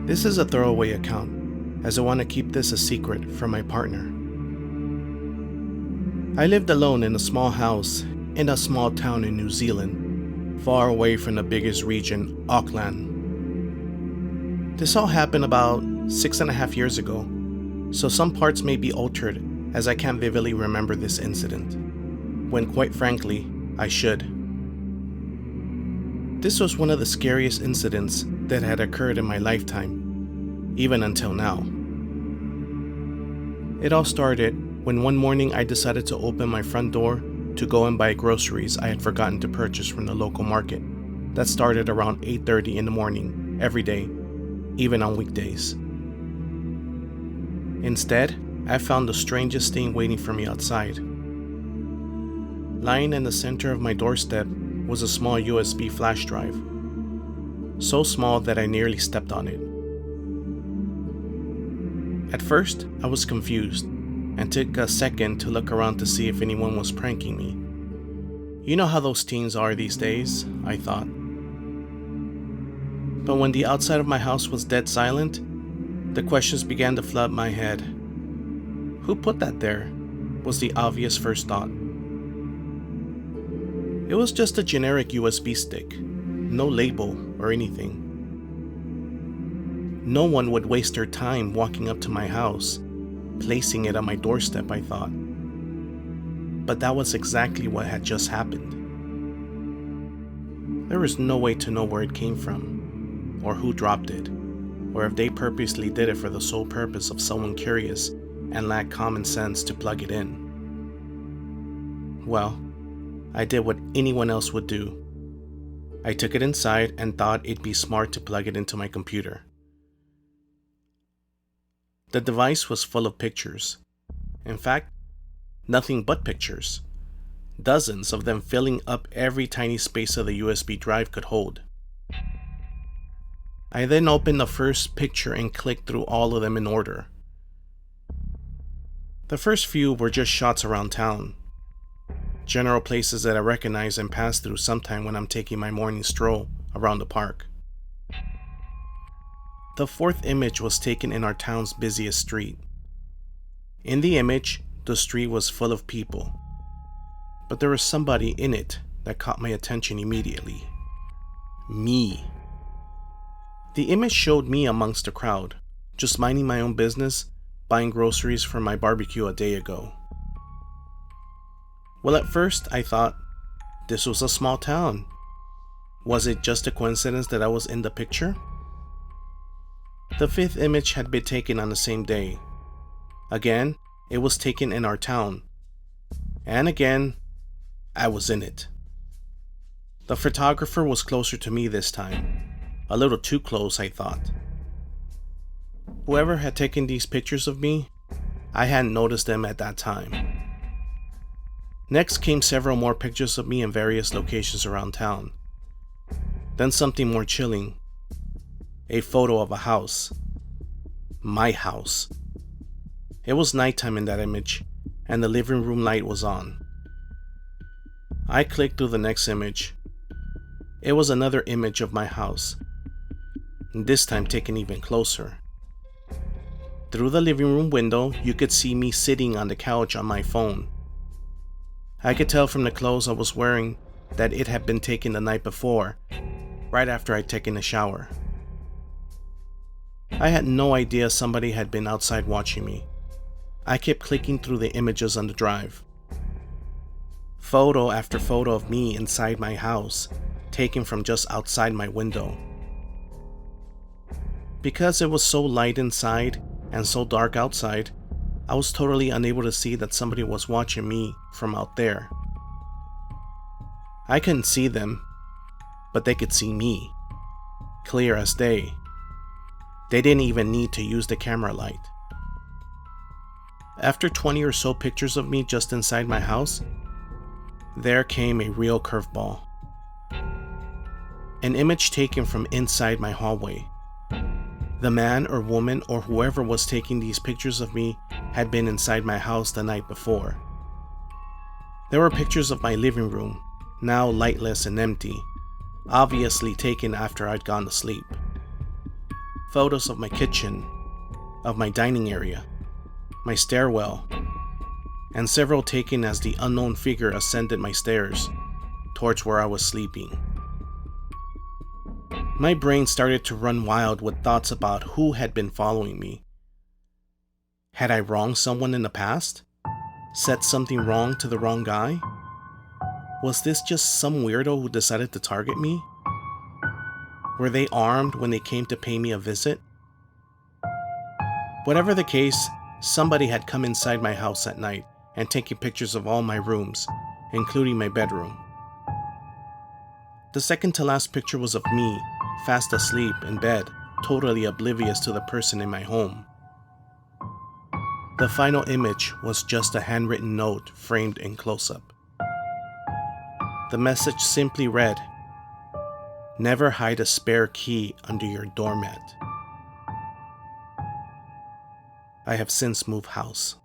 This is a throwaway account, as I want to keep this a secret from my partner. I lived alone in a small house in a small town in New Zealand, far away from the biggest region, Auckland. This all happened about 6.5 years ago, so some parts may be altered as I can't vividly remember this incident, when quite frankly, I should. This was one of the scariest incidents that had occurred in my lifetime, even until now. It all started when one morning I decided to open my front door to go and buy groceries I had forgotten to purchase from the local market that started around 8:30 in the morning every day, even on weekdays. Instead, I found the strangest thing waiting for me outside. Lying in the center of my doorstep was a small USB flash drive, so small that I nearly stepped on it. At first, I was confused and took a second to look around to see if anyone was pranking me. You know how those teens are these days, I thought. But when the outside of my house was dead silent, the questions began to flood my head. Who put that there? Was the obvious first thought. It was just a generic USB stick, no label or anything. No one would waste their time walking up to my house, placing it on my doorstep, I thought. But that was exactly what had just happened. There was no way to know where it came from, or who dropped it, or if they purposely did it for the sole purpose of someone curious and lacked common sense to plug it in. Well, I did what anyone else would do. I took it inside and thought it'd be smart to plug it into my computer. The device was full of pictures. In fact, nothing but pictures. Dozens of them filling up every tiny space of the USB drive could hold. I then opened the first picture and clicked through all of them in order. The first few were just shots around town. General places that I recognize and pass through sometime when I'm taking my morning stroll around the park. The fourth image was taken in our town's busiest street. In the image, the street was full of people, but there was somebody in it that caught my attention immediately. Me. The image showed me amongst the crowd, just minding my own business, buying groceries for my barbecue a day ago. Well, at first I thought, this was a small town. Was it just a coincidence that I was in the picture? The fifth image had been taken on the same day. Again, it was taken in our town. And again, I was in it. The photographer was closer to me this time. A little too close, I thought. Whoever had taken these pictures of me, I hadn't noticed them at that time. Next came several more pictures of me in various locations around town. Then something more chilling. A photo of a house. My house. It was nighttime in that image, and the living room light was on. I clicked through the next image. It was another image of my house, this time taken even closer. Through the living room window, you could see me sitting on the couch on my phone. I could tell from the clothes I was wearing that it had been taken the night before, right after I'd taken a shower. I had no idea somebody had been outside watching me. I kept clicking through the images on the drive. Photo after photo of me inside my house, taken from just outside my window. Because it was so light inside and so dark outside, I was totally unable to see that somebody was watching me from out there. I couldn't see them, but they could see me, clear as day. They didn't even need to use the camera light. After 20 or so pictures of me just inside my house, there came a real curveball. An image taken from inside my hallway. The man or woman or whoever was taking these pictures of me had been inside my house the night before. There were pictures of my living room, now lightless and empty, obviously taken after I'd gone to sleep. Photos of my kitchen, of my dining area, my stairwell, and several taken as the unknown figure ascended my stairs towards where I was sleeping. My brain started to run wild with thoughts about who had been following me. Had I wronged someone in the past? Said something wrong to the wrong guy? Was this just some weirdo who decided to target me? Were they armed when they came to pay me a visit? Whatever the case, somebody had come inside my house at night and taken pictures of all my rooms, including my bedroom. The second to last picture was of me, fast asleep in bed, totally oblivious to the person in my home. The final image was just a handwritten note framed in close-up. The message simply read, "Never hide a spare key under your doormat." I have since moved house.